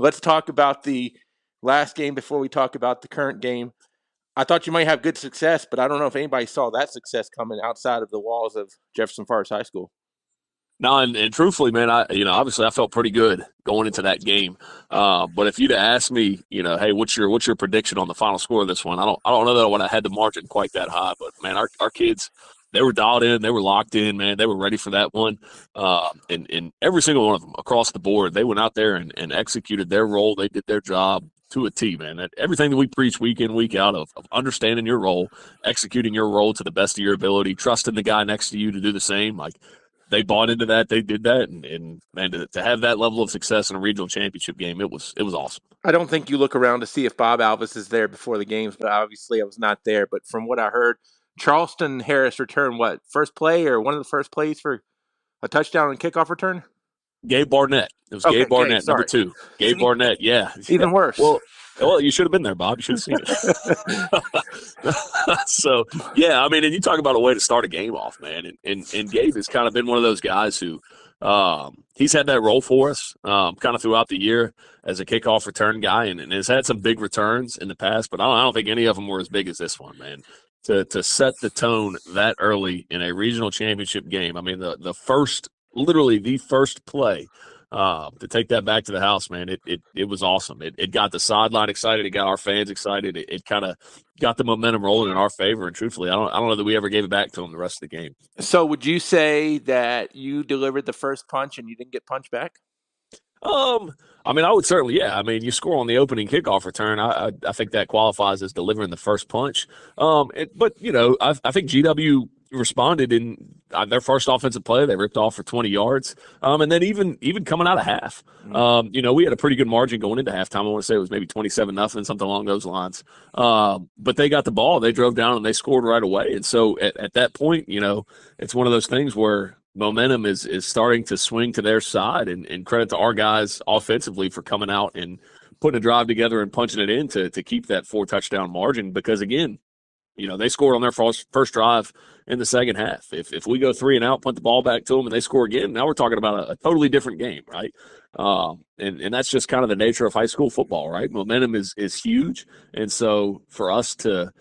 let's talk about the last game before we talk about the current game. I thought you might have good success, but I don't know if anybody saw that success coming outside of the walls of Jefferson Forest High School. No, and truthfully, man, obviously I felt pretty good going into that game. But if you'd have asked me, hey, what's your prediction on the final score of this one? I don't know that I would have had the margin quite that high, but man, our kids, they were dialed in, they were locked in, man, they were ready for that one. And every single one of them across the board, they went out there and executed their role. They did their job to a T, man. Everything that we preach week in, week out of understanding your role, executing your role to the best of your ability, trusting the guy next to you to do the same, like. They bought into that. They did that, and man, to have that level of success in a regional championship game, it was awesome. I don't think you look around to see if Bob Alvis is there before the games, but obviously I was not there. But from what I heard, Charleston Harris returned first play or one of the first plays for a touchdown and kickoff return? Gabe Barnett. It was Gabe Barnett, number 2. Gabe Barnett, yeah. Even worse. Well, you should have been there, Bob. You should have seen it. So, yeah, I mean, and you talk about a way to start a game off, man. And Gabe has kind of been one of those guys who he's had that role for us kind of throughout the year as a kickoff return guy and has had some big returns in the past, but I don't think any of them were as big as this one, man. To set the tone that early in a regional championship game, I mean, literally the first play to take that back to the house, man, it was awesome. It got the sideline excited. It got our fans excited. It kind of got the momentum rolling in our favor. And truthfully, I don't know that we ever gave it back to them the rest of the game. So would you say that you delivered the first punch and you didn't get punched back? I mean, I would certainly, yeah. I mean, you score on the opening kickoff return. I think that qualifies as delivering the first punch. But I think GW responded in their first offensive play. They ripped off for 20 yards. And then even coming out of half, we had a pretty good margin going into halftime. I want to say it was maybe 27-0, something along those lines. But they got the ball, they drove down and they scored right away. And so at that point, it's one of those things where momentum is starting to swing to their side, and credit to our guys offensively for coming out and putting a drive together and punching it in to keep that 4-touchdown margin. Because again, they scored on their first drive in the second half. If we go 3 and out, punt the ball back to them, and they score again, now we're talking about a totally different game, right? And that's just kind of the nature of high school football, right? Momentum is huge, and so for us to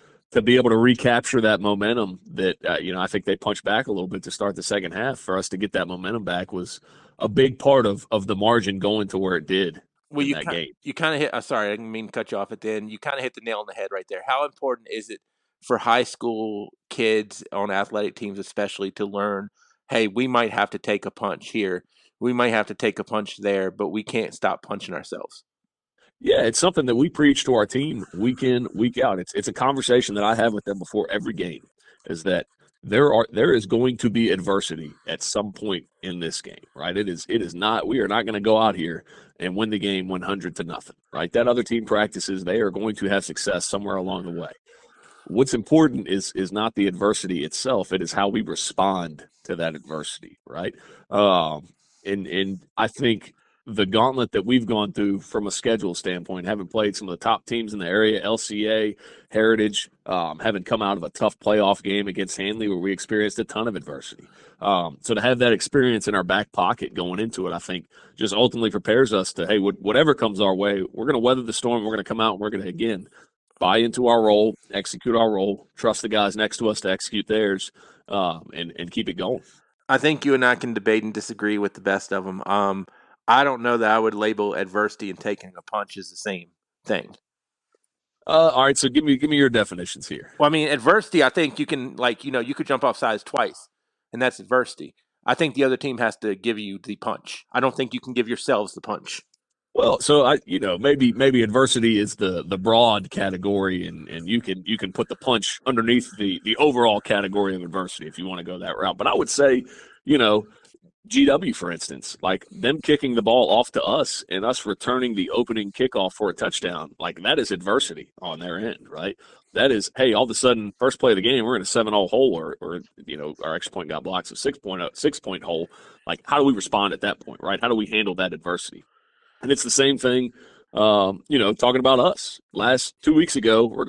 be able to recapture that momentum that, I think they punched back a little bit to start the second half. For us to get that momentum back was a big part of the margin going to where it did in that game. You kind of hit – sorry, I didn't mean to cut you off at the end. You kind of hit the nail on the head right there. How important is it for high school kids on athletic teams especially to learn, hey, we might have to take a punch here. We might have to take a punch there, but we can't stop punching ourselves. Yeah, it's something that we preach to our team week in, week out. It's a conversation that I have with them before every game, is that there is going to be adversity at some point in this game, right? It is not, we are not going to go out here and win the game 100-0, right? That other team practices, they are going to have success somewhere along the way. What's important is not the adversity itself. It is how we respond to that adversity, right? And I think the gauntlet that we've gone through from a schedule standpoint, having played some of the top teams in the area, LCA, Heritage, having come out of a tough playoff game against Handley where we experienced a ton of adversity. So to have that experience in our back pocket going into it, I think just ultimately prepares us to, hey, whatever comes our way, we're going to weather the storm. We're going to come out and we're going to, again, buy into our role, execute our role, trust the guys next to us to execute theirs, and keep it going. I think you and I can debate and disagree with the best of them. I don't know that I would label adversity and taking a punch as the same thing. All right, so give me your definitions here. Well, I mean, adversity, I think you can, you could jump off sides twice, and that's adversity. I think the other team has to give you the punch. I don't think you can give yourselves the punch. Well, so maybe adversity is the broad category, and you can put the punch underneath the overall category of adversity if you want to go that route. But I would say, GW, for instance, like them kicking the ball off to us and us returning the opening kickoff for a touchdown, like that is adversity on their end, right? That is, hey, all of a sudden, first play of the game, we're in a 7-0 hole, or our extra point got blocked, so 6-point hole. Like, how do we respond at that point, right? How do we handle that adversity? And it's the same thing, talking about us. Last 2 weeks ago, we're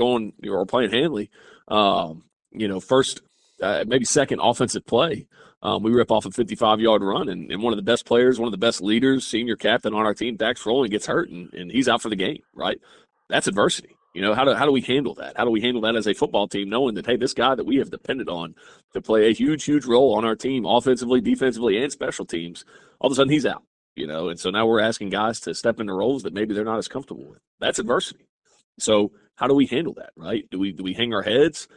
playing Handley. First, maybe second offensive play. We rip off a 55-yard run, and one of the best players, one of the best leaders, senior captain on our team, Dax Rowling, gets hurt, and he's out for the game, right? That's adversity. How do we handle that? How do we handle that as a football team, knowing that, hey, this guy that we have depended on to play a huge, huge role on our team, offensively, defensively, and special teams, all of a sudden he's out, and so now we're asking guys to step into roles that maybe they're not as comfortable with. That's adversity. So how do we handle that, right? Do we hang our heads?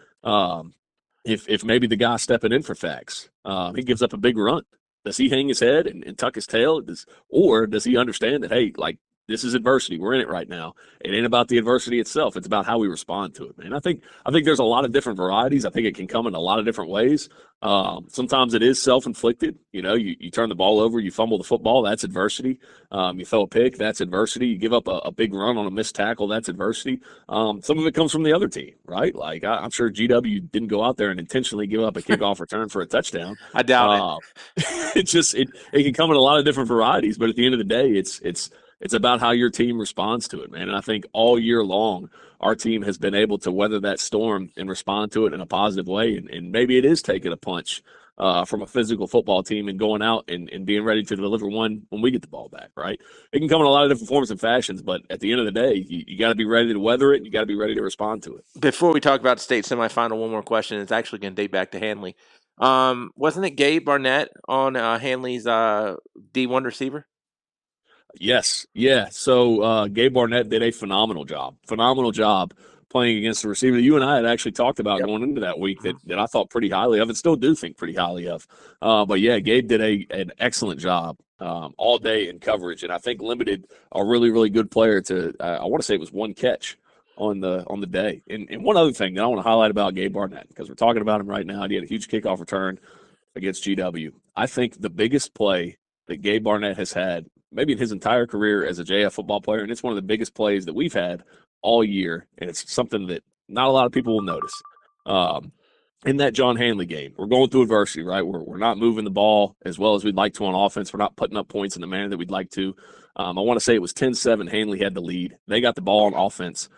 If maybe the guy stepping in for Fax, he gives up a big run, does he hang his head and tuck his tail? Or does he understand that, hey, like, this is adversity. We're in it right now. It ain't about the adversity itself. It's about how we respond to it, man. I think there's a lot of different varieties. I think it can come in a lot of different ways. Sometimes it is self-inflicted. You turn the ball over, you fumble the football, that's adversity. You throw a pick, that's adversity. You give up a big run on a missed tackle, that's adversity. Some of it comes from the other team, right? Like, I'm sure GW didn't go out there and intentionally give up a kickoff return for a touchdown. I doubt it. It can come in a lot of different varieties, but at the end of the day, it's about how your team responds to it, man. And I think all year long, our team has been able to weather that storm and respond to it in a positive way. And maybe it is taking a punch from a physical football team and going out and being ready to deliver one when we get the ball back, right? It can come in a lot of different forms and fashions, but at the end of the day, you got to be ready to weather it, and you got to be ready to respond to it. Before we talk about state semifinal, one more question. It's actually going to date back to Hanley. Wasn't it Gabe Barnett on Hanley's D1 receiver? Yes. Yeah. So Gabe Barnett did a phenomenal job playing against the receiver that you and I had actually talked about going into that week that I thought pretty highly of and still do think pretty highly of. But yeah, Gabe did an excellent job all day in coverage, and I think limited a really, really good player to I want to say it was one catch on the day. And one other thing that I want to highlight about Gabe Barnett, because we're talking about him right now, he had a huge kickoff return against GW. I think the biggest play that Gabe Barnett has had maybe in his entire career as a JF football player, and it's one of the biggest plays that we've had all year, and it's something that not a lot of people will notice. In that John Hanley game, we're going through adversity, right? We're not moving the ball as well as we'd like to on offense. We're not putting up points in the manner that we'd like to. I want to say it was 10-7. Hanley had the lead. They got the ball on offense.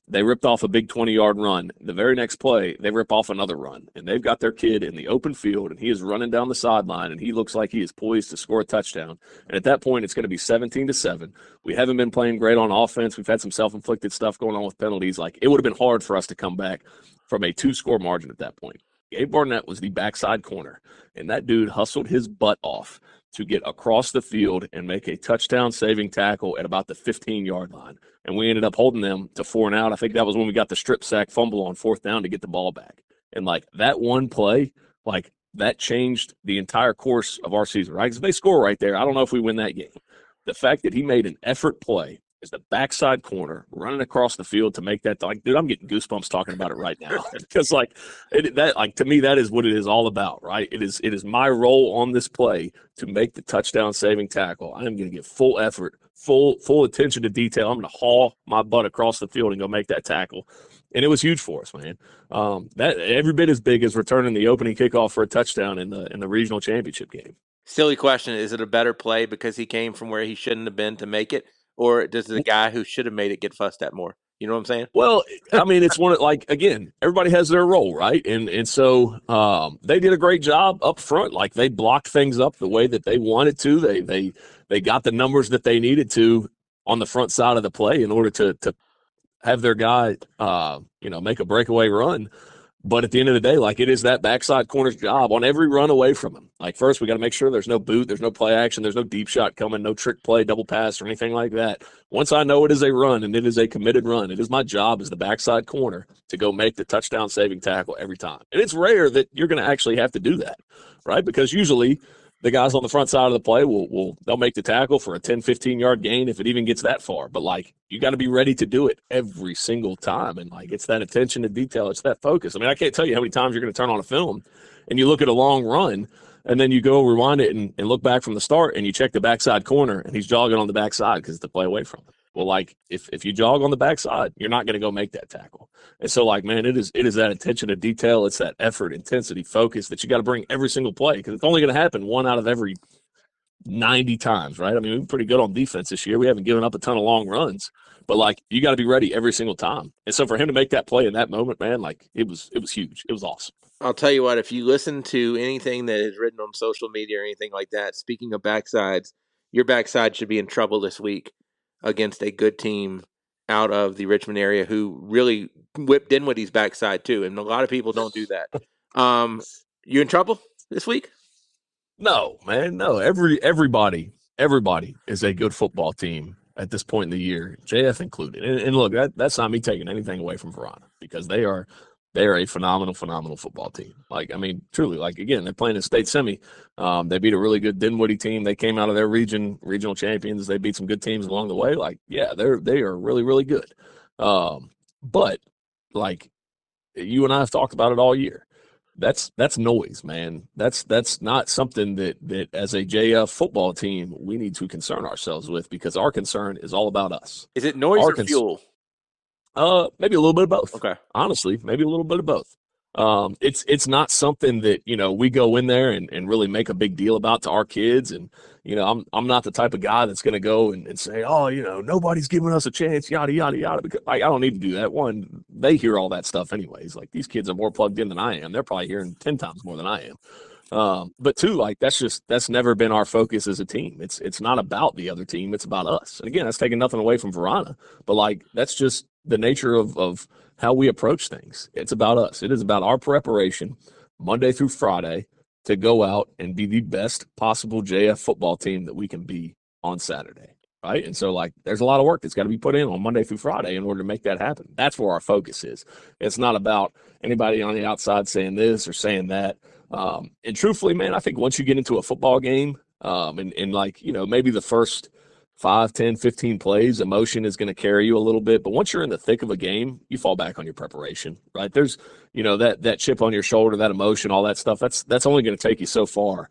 They ripped off a big 20-yard run. The very next play, they rip off another run, and they've got their kid in the open field, and he is running down the sideline, and he looks like he is poised to score a touchdown. And at that point, it's going to be 17-7. We haven't been playing great on offense. We've had some self-inflicted stuff going on with penalties. Like, it would have been hard for us to come back from a 2-score margin at that point. Gabe Barnett was the backside corner, and that dude hustled his butt off to get across the field and make a touchdown-saving tackle at about the 15-yard line. And we ended up holding them to 4 and out. I think that was when we got the strip sack fumble on 4th down to get the ball back. And, like, that one play, like, that changed the entire course of our season, right? Because if they score right there, I don't know if we win that game. The fact that he made an effort play is the backside corner running across the field to make that, like, dude, I'm getting goosebumps talking about it right now. Because, like, to me, that is what it is all about, right? It is my role on this play to make the touchdown saving tackle. I am going to give full effort, full attention to detail. I'm going to haul my butt across the field and go make that tackle. And it was huge for us, man. That every bit as big as returning the opening kickoff for a touchdown in the regional championship game. Silly question. Is it a better play because he came from where he shouldn't have been to make it? Or does the guy who should have made it get fussed at more? You know what I'm saying? Well, I mean, it's one of, like, again, everybody has their role, right? And so they did a great job up front. Like, they blocked things up the way that they wanted to. They got the numbers that they needed to on the front side of the play in order to have their guy, make a breakaway run. But at the end of the day, like, it is that backside corner's job on every run away from him. Like, first, we got to make sure there's no boot, there's no play action, there's no deep shot coming, no trick play, double pass, or anything like that. Once I know it is a run and it is a committed run, it is my job as the backside corner to go make the touchdown saving tackle every time. And it's rare that you're going to actually have to do that, right? Because usually the guys on the front side of the play they'll make the tackle for a 10, 15-yard gain if it even gets that far. But, like, you got to be ready to do it every single time. And, like, it's that attention to detail. It's that focus. I mean, I can't tell you how many times you're going to turn on a film and you look at a long run and then you go rewind it and look back from the start and you check the backside corner and he's jogging on the backside because it's the play away from him. Well, like, if you jog on the backside, you're not going to go make that tackle. And so, like, man, it is that attention to detail. It's that effort, intensity, focus that you got to bring every single play because it's only going to happen 1 out of every 90 times, right? I mean, we're pretty good on defense this year. We haven't given up a ton of long runs, but, like, you got to be ready every single time. And so for him to make that play in that moment, man, like, it was huge. It was awesome. I'll tell you what, if you listen to anything that is written on social media or anything like that, speaking of backsides, your backside should be in trouble this week against a good team out of the Richmond area who really whipped Dinwiddie's backside too. And a lot of people don't do that. Um, you in trouble this week? No, man, no. Everybody is a good football team at this point in the year, JF included. And look, that's not me taking anything away from Varina because they are a phenomenal football team. Like, I mean, truly, like again, they're playing in state semi. They beat a really good Dinwiddie team. They came out of their regional champions. They beat some good teams along the way. Like, yeah, they are really good. But like you and I have talked about it all year. That's noise, man. That's not something that as a JF football team we need to concern ourselves with because our concern is all about us. Is it noise Our or fuel? maybe a little bit of both. Okay. Honestly, maybe a little bit of both. It's not something that we go in there and really make a big deal about to our kids. And I'm not the type of guy that's going to go and say, oh, nobody's giving us a chance, yada yada yada. Because I don't need to do that. One, they hear all that stuff anyways. Like these kids are more plugged in than I am. They're probably hearing 10 times more than I am. But two, like that's never been our focus as a team. It's not about the other team. It's about us. And again, that's taking nothing away from Varina, but like that's just the nature of how we approach things. It's about us. It is about our preparation Monday through Friday to go out and be the best possible JF football team that we can be on Saturday. Right. And so like there's a lot of work that's got to be put in on Monday through Friday in order to make that happen. That's where our focus is. It's not about anybody on the outside saying this or saying that. And truthfully, man, I think once you get into a football game, and like, maybe the first 5, 10, 15 plays, emotion is going to carry you a little bit. But once you're in the thick of a game, you fall back on your preparation, right? There's, that chip on your shoulder, that emotion, all that stuff. That's only going to take you so far.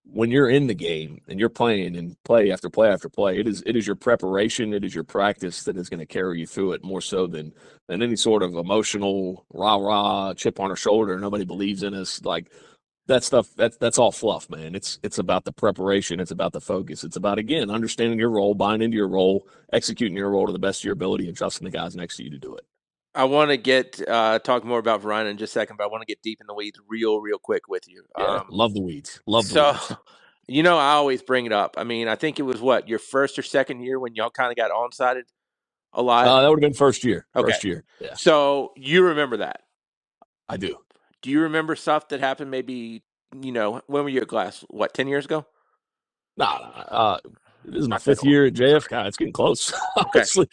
When you're in the game and you're playing and play after play after play, it is your preparation, it is your practice that is going to carry you through it more so than any sort of emotional rah chip on our shoulder. Nobody believes in us. Like that stuff, that's all fluff, man. It's about the preparation. It's about the focus. It's about, again, understanding your role, buying into your role, executing your role to the best of your ability, and trusting the guys next to you to do it. I want to get talk more about Varina in just a second, but I want to get deep in the weeds real quick with you. Yeah, love the weeds. Love the So, weeds. I always bring it up. I mean, I think it was what your first or second year when y'all kind of got onsided a lot. That would have been first year. Okay, First year. Yeah, so you remember that? I do. Do you remember stuff that happened? Maybe when were you at Glass? What, 10 years ago? Nah. This is my Not that fifth old. year at JF. God, it's getting close. Okay, Honestly,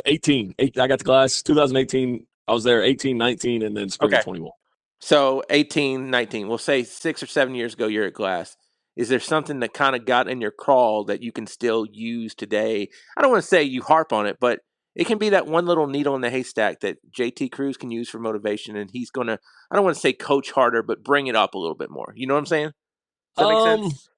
18. I got to Glass 2018. I was there 18, 19, and then spring okay. of 21. So 18, 19. We'll say 6 or 7 years ago, you're at Glass. Is there something that kind of got in your crawl that you can still use today? I don't want to say you harp on it, but it can be that one little needle in the haystack that JT Cruz can use for motivation, and he's going to, I don't want to say coach harder, but bring it up a little bit more. You know what I'm saying? Does that make Um, sense?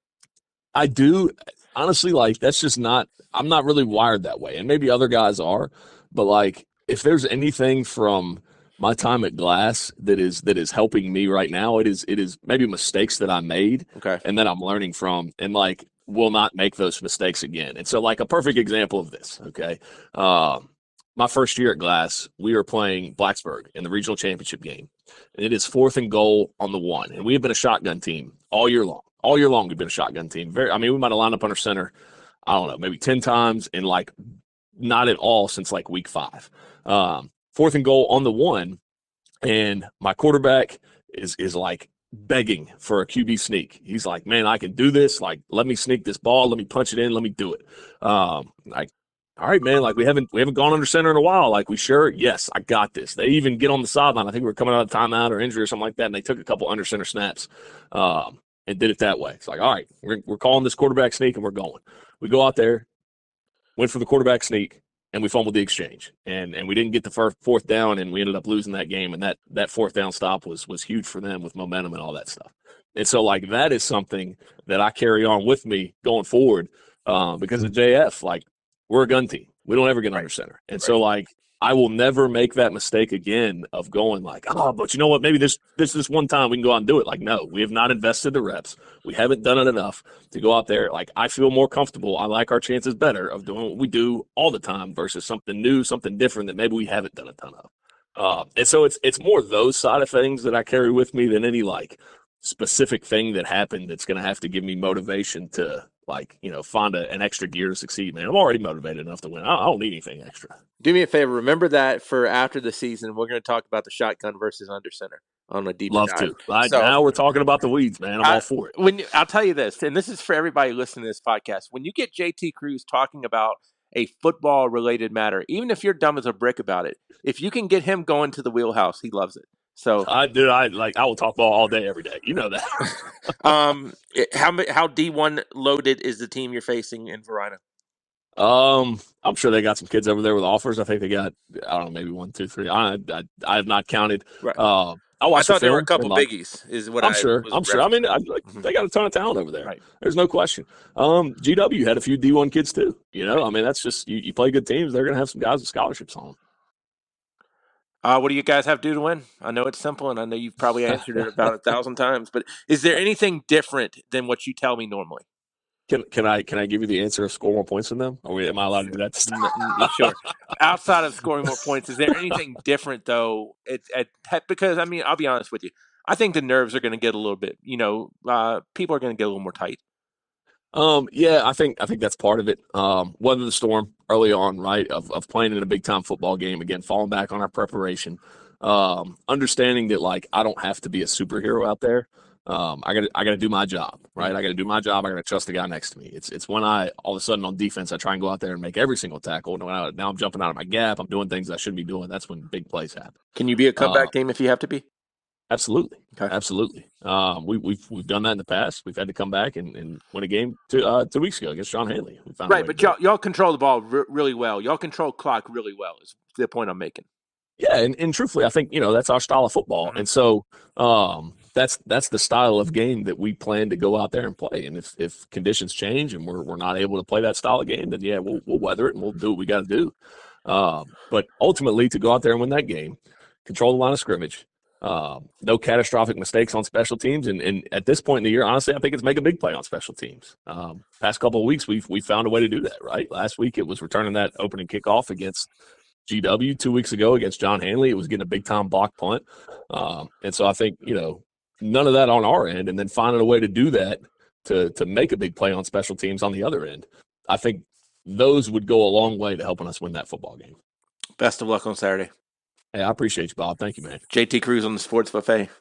I do. Honestly, like that's just not. I'm not really wired that way, and maybe other guys are. But like, if there's anything from my time at Glass that is helping me right now, it is maybe mistakes that I made Okay. and that I'm learning from, and like will not make those mistakes again. And so, like a perfect example of this. Okay, my first year at Glass, we were playing Blacksburg in the regional championship game, and it is 4th and goal on the 1, and we have been a shotgun team all year long. All year long, we've been a shotgun team. We might have lined up under center, I don't know, maybe 10 times, and like not at all since like week 5. 4th and goal on the 1, and my quarterback is like begging for a QB sneak. He's like, man, I can do this. Like, let me sneak this ball. Let me punch it in. Let me do it. Like, all right, man. Like we haven't gone under center in a while. Like we sure, yes, I got this. They even get on the sideline. I think we were coming out of timeout or injury or something like that, and they took a couple under center snaps. And did it that way. It's like, all right, we're calling this quarterback sneak and we're going. We go out there, went for the quarterback sneak, and we fumbled the exchange. And we didn't get the fourth down, and we ended up losing that game. And that fourth down stop was huge for them with momentum and all that stuff. And so, like, that is something that I carry on with me going forward because of JF. Like, we're a gun team. We don't ever get under center. And so, like, I will never make that mistake again of going like, oh, but you know what? Maybe this one time we can go out and do it. Like, no, we have not invested the reps. We haven't done it enough to go out there. Like, I feel more comfortable. I like our chances better of doing what we do all the time versus something new, something different that maybe we haven't done a ton of. And so it's more those side of things that I carry with me than any like specific thing that happened that's going to have to give me motivation to like find an extra gear to succeed. Man, I'm already motivated enough to win. I don't need anything extra. Do me a favor. Remember that for after the season, we're going to talk about the shotgun versus under center on a deeper Love dive. to. Right So now we're talking about the weeds, man. I'm all for it. I'll tell you this, and this is for everybody listening to this podcast. When you get JT Cruz talking about a football related matter, even if you're dumb as a brick about it, if you can get him going to the wheelhouse, he loves it. So, I will talk ball all day, every day. You know that. how D1 loaded is the team you're facing in Varina? I'm sure they got some kids over there with offers. I think they got, I don't know, maybe one, two, three. I have not counted. Right. I watched the thought there were a film. couple biggies. Is what I'm I sure. was I'm sure. I mean, referencing. they got a ton of talent over there. Right. There's no question. GW had a few D1 kids too. I mean, that's just you play good teams. They're going to have some guys with scholarships on What do you guys have to do to win? I know it's simple, and I know you've probably answered it about 1,000 times. But is there anything different than what you tell me normally? Can I give you the answer of score more points than them? Am I allowed to do that this time? Sure. Outside of scoring more points, is there anything different though? Because I mean, I'll be honest with you. I think the nerves are going to get a little bit. People are going to get a little more tight. Yeah, I think that's part of it. Weather the storm early on, right? Of playing in a big time football game again, falling back on our preparation. Understanding that like I don't have to be a superhero out there. I gotta do my job, right? I gotta do my job. I gotta trust the guy next to me. It's when I all of a sudden on defense I try and go out there and make every single tackle. Now I'm jumping out of my gap. I'm doing things I shouldn't be doing. That's when big plays happen. Can you be a comeback team if you have to be? Absolutely, Okay. absolutely. We've done that in the past. We've had to come back and win a game 2 weeks ago against John Hanley. We found a way Right, to but do it. y'all control the ball really well. Y'all control clock really well. Is the point I'm making. Yeah, and truthfully, I think that's our style of football, and so that's the style of game that we plan to go out there and play. And if conditions change and we're not able to play that style of game, then yeah, we'll weather it and we'll do what we got to do. But ultimately, to go out there and win that game, control the line of scrimmage, no catastrophic mistakes on special teams, and at this point in the year, honestly, I think it's make a big play on special teams. Past couple of weeks, we've found a way to do that. Right, last week it was returning that opening kickoff against GW 2 weeks ago against John Hanley. It was getting a big time block punt. And so I think, none of that on our end, and then finding a way to do that to make a big play on special teams on the other end. I think those would go a long way to helping us win that football game. Best of luck on Saturday. Hey, I appreciate you, Bob. Thank you, man. JT Cruz on the Sports Buffet.